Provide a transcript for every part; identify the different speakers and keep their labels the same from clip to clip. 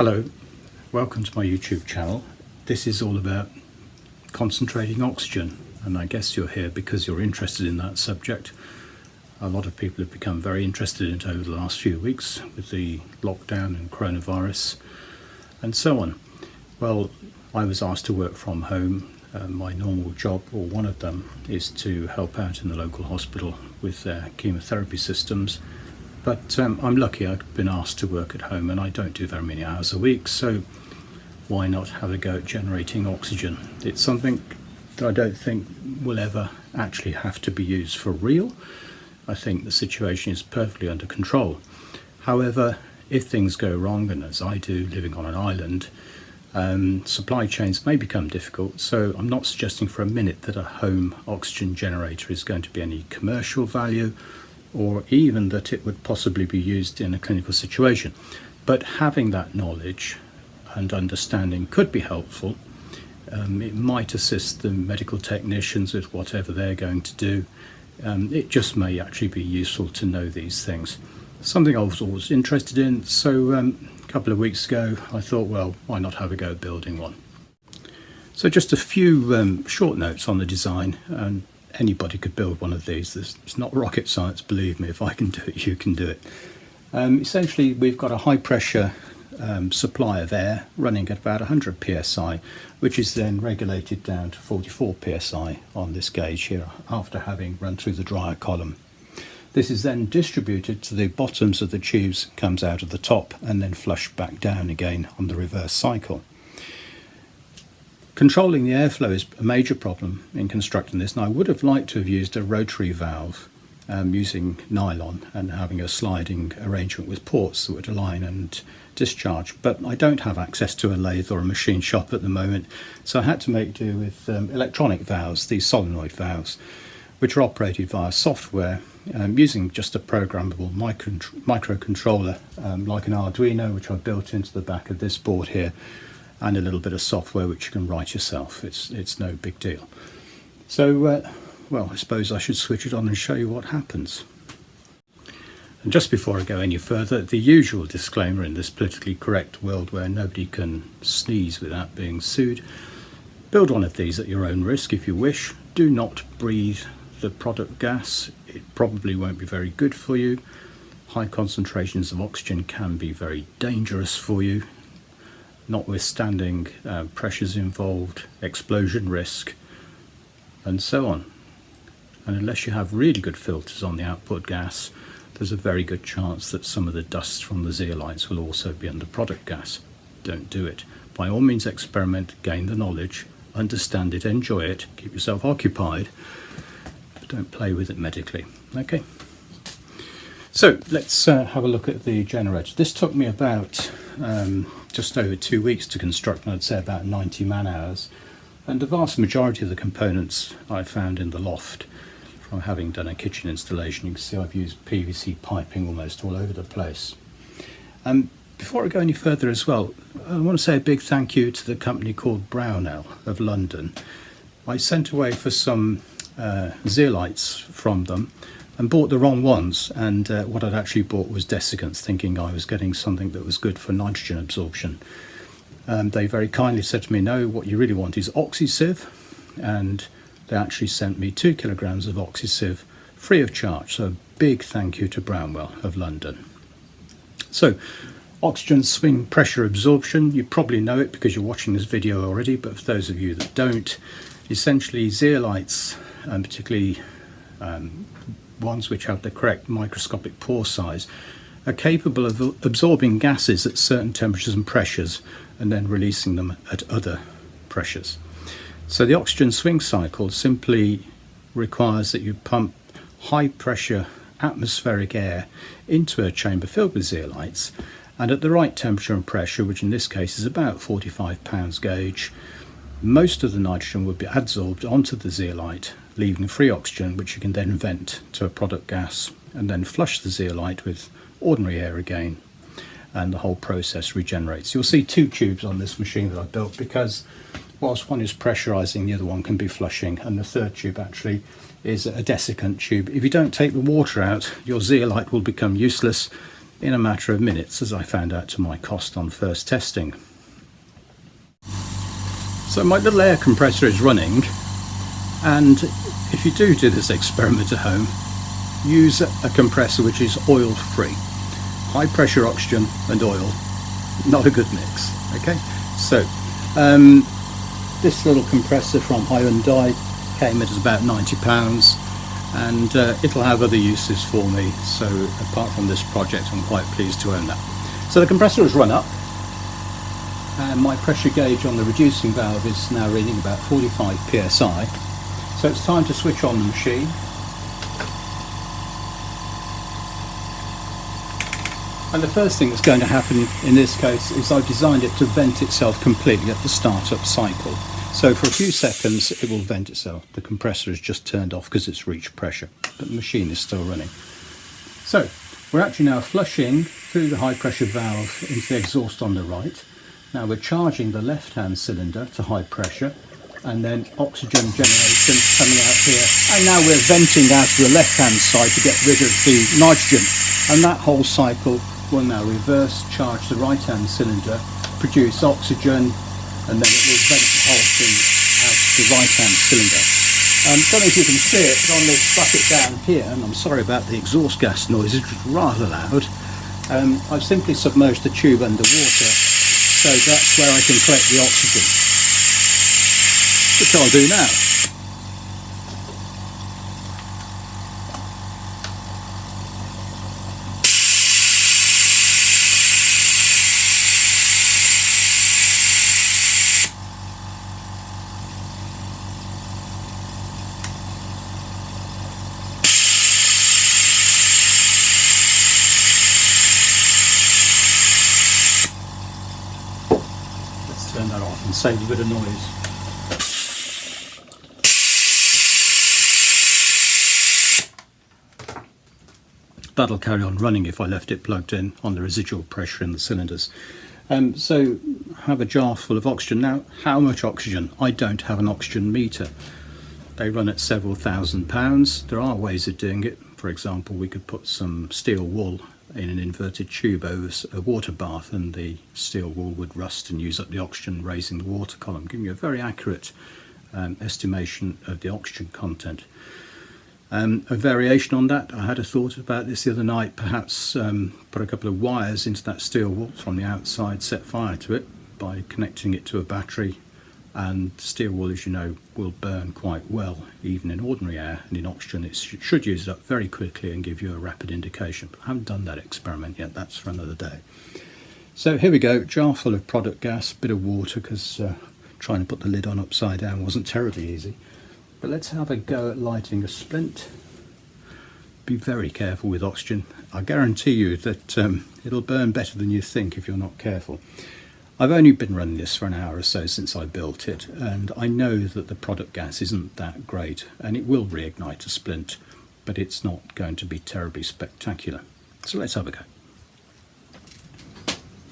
Speaker 1: Hello, welcome to my YouTube channel. This is all about concentrating oxygen, and I guess you're here because you're interested in that subject. A lot of people have become very interested in it over the last few weeks with the lockdown and coronavirus and so on. Well, I was asked to work from home. My normal job, or one of them, is to help out in the local hospital with their chemotherapy systems. But I'm lucky I've been asked to work at home, and I don't do very many hours a week, so why not have a go at generating oxygen? It's something that I don't think will ever actually have to be used for real. I think the situation is perfectly under control. However, if things go wrong, and as I do living on an island, supply chains may become difficult, so I'm not suggesting for a minute that a home oxygen generator is going to be any commercial value, or even that it would possibly be used in a clinical situation. But having that knowledge and understanding could be helpful. It might assist the medical technicians with whatever they're going to do. It just may actually be useful to know these things. Something I was always interested in, so a couple of weeks ago I thought, well, why not have a go at building one? So just a few short notes on the design, and anybody could build one of these. It's not rocket science, believe me. If I can do it, you can do it. Essentially, we've got a high pressure supply of air running at about 100 psi, which is then regulated down to 44 psi on this gauge here after having run through the dryer column. This is then distributed to the bottoms of the tubes, comes out of the top, and then flushed back down again on the reverse cycle. Controlling the airflow is a major problem in constructing this, and I would have liked to have used a rotary valve using nylon and having a sliding arrangement with ports that would align and discharge, but I don't have access to a lathe or a machine shop at the moment, so I had to make do with electronic valves, these solenoid valves, which are operated via software using just a programmable microcontroller like an Arduino, which I've built into the back of this board here, and a little bit of software which you can write yourself. It's no big deal. So, well, I suppose I should switch it on and show you what happens. And just before I go any further, the usual disclaimer in this politically correct world where nobody can sneeze without being sued. Build one of these at your own risk if you wish. Do not breathe the product gas. It probably won't be very good for you. High concentrations of oxygen can be very dangerous for you, notwithstanding pressures involved, explosion risk, and so on. And unless you have really good filters on the output gas, there's a very good chance that some of the dust from the zeolites will also be under product gas. Don't do it. By all means experiment, gain the knowledge, understand it, enjoy it, keep yourself occupied, but don't play with it medically. Okay? So let's have a look at the generator. This took me about just over 2 weeks to construct, and I'd say about 90 man hours. And the vast majority of the components I found in the loft from having done a kitchen installation. You can see I've used PVC piping almost all over the place. Before I go any further as well, I want to say a big thank you to the company called Brownell of London. I sent away for some zeolites from them and bought the wrong ones, and what I'd actually bought was desiccants, thinking I was getting something that was good for nitrogen absorption. They very kindly said to me, no, what you really want is oxysiv, and they actually sent me 2 kilograms of oxysiv free of charge. So a big thank you to Brownell of London. So oxygen swing pressure absorption, you probably know it because you're watching this video already, but for those of you that don't, essentially zeolites, and particularly ones which have the correct microscopic pore size, are capable of absorbing gases at certain temperatures and pressures and then releasing them at other pressures. So the oxygen swing cycle simply requires that you pump high pressure atmospheric air into a chamber filled with zeolites, and at the right temperature and pressure, which in this case is about 45 pounds gauge, most of the nitrogen will be adsorbed onto the zeolite, leaving free oxygen, which you can then vent to a product gas and then flush the zeolite with ordinary air again, and the whole process regenerates. You'll see 2 tubes on this machine that I built because whilst one is pressurizing, the other one can be flushing, and the 3rd tube actually is a desiccant tube. If you don't take the water out, your zeolite will become useless in a matter of minutes, as I found out to my cost on first testing. So my little air compressor is running, and if you do this experiment at home, use a compressor which is oil free. High pressure oxygen and oil, not a good mix. Okay, so this little compressor from Hyundai came at about £90, and it'll have other uses for me, so apart from this project I'm quite pleased to own that. So the compressor has run up, and my pressure gauge on the reducing valve is now reading about 45 psi, so it's time to switch on the machine. And the first thing that's going to happen in this case is I've designed it to vent itself completely at the startup cycle. So for a few seconds it will vent itself. The compressor is just turned off because it's reached pressure, but the machine is still running. So we're actually now flushing through the high pressure valve into the exhaust on the right. Now we're charging the left hand cylinder to high pressure, and then oxygen generation coming out here. And now we're venting out to the left hand side to get rid of the nitrogen. And that whole cycle will now reverse, charge the right hand cylinder, produce oxygen, and then it will vent the whole thing out to the right hand cylinder. Don't know if you can see it, but on this bucket down here, and I'm sorry about the exhaust gas noise, it's rather loud, I've simply submerged the tube under water, so that's where I can collect the oxygen, which I'll do now. Turn that off and save a bit of noise. That'll carry on running if I left it plugged in on the residual pressure in the cylinders. So have a jar full of oxygen. Now, how much oxygen? I don't have an oxygen meter. They run at several £1,000s. There are ways of doing it. For example, we could put some steel wool in an inverted tube over a water bath, and the steel wool would rust and use up the oxygen, raising the water column, giving you a very accurate estimation of the oxygen content. A variation on that, I had a thought about this the other night, perhaps put a couple of wires into that steel wool from the outside, set fire to it by connecting it to a battery, and steel wool, as you know, will burn quite well even in ordinary air, and in oxygen it should use it up very quickly and give you a rapid indication. But I haven't done that experiment yet, that's for another day. So here we go, jar full of product gas, bit of water, because trying to put the lid on upside down wasn't terribly easy. But let's have a go at lighting a splint. Be very careful with oxygen. I guarantee you that it'll burn better than you think if you're not careful. I've only been running this for an hour or so since I built it, and I know that the product gas isn't that great, and it will reignite a splint, but it's not going to be terribly spectacular. So let's have a go.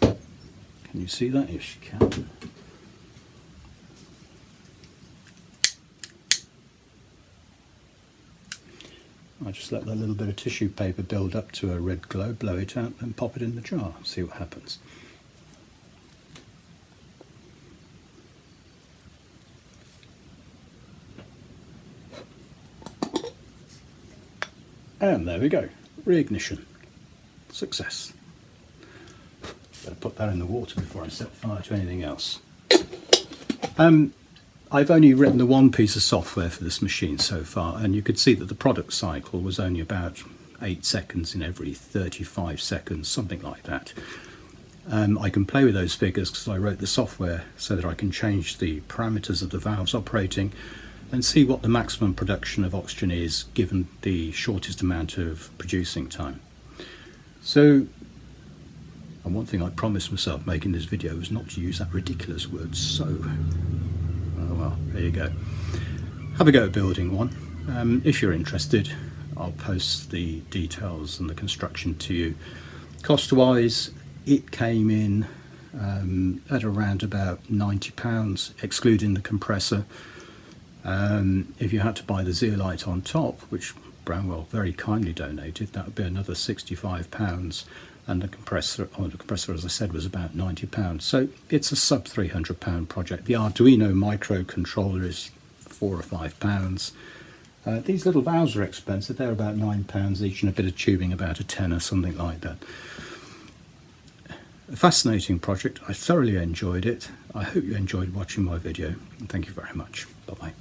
Speaker 1: Can you see that? Yes, you can. I just let that little bit of tissue paper build up to a red glow, blow it out, and pop it in the jar, see what happens. And there we go, reignition, success. Better put that in the water before I set fire to anything else. I've only written the one piece of software for this machine so far, and you could see that the product cycle was only about 8 seconds in every 35 seconds, something like that. I can play with those figures because I wrote the software so that I can change the parameters of the valves operating and see what the maximum production of oxygen is given the shortest amount of producing time. So, and one thing I promised myself making this video was not to use that ridiculous word "so." Oh well, there you go. Have a go at building one. If you're interested, I'll post the details and the construction to you. Cost-wise, it came in at around about £90, excluding the compressor. If you had to buy the zeolite on top, which Brownwell very kindly donated, that would be another £65. and the compressor, as I said, was about £90. So it's a sub £300 project. The Arduino microcontroller is £4 or £5. These little valves are expensive. They're about £9 each, and a bit of tubing about a tenner, something like that. A fascinating project. I thoroughly enjoyed it. I hope you enjoyed watching my video, and thank you very much. Bye-bye.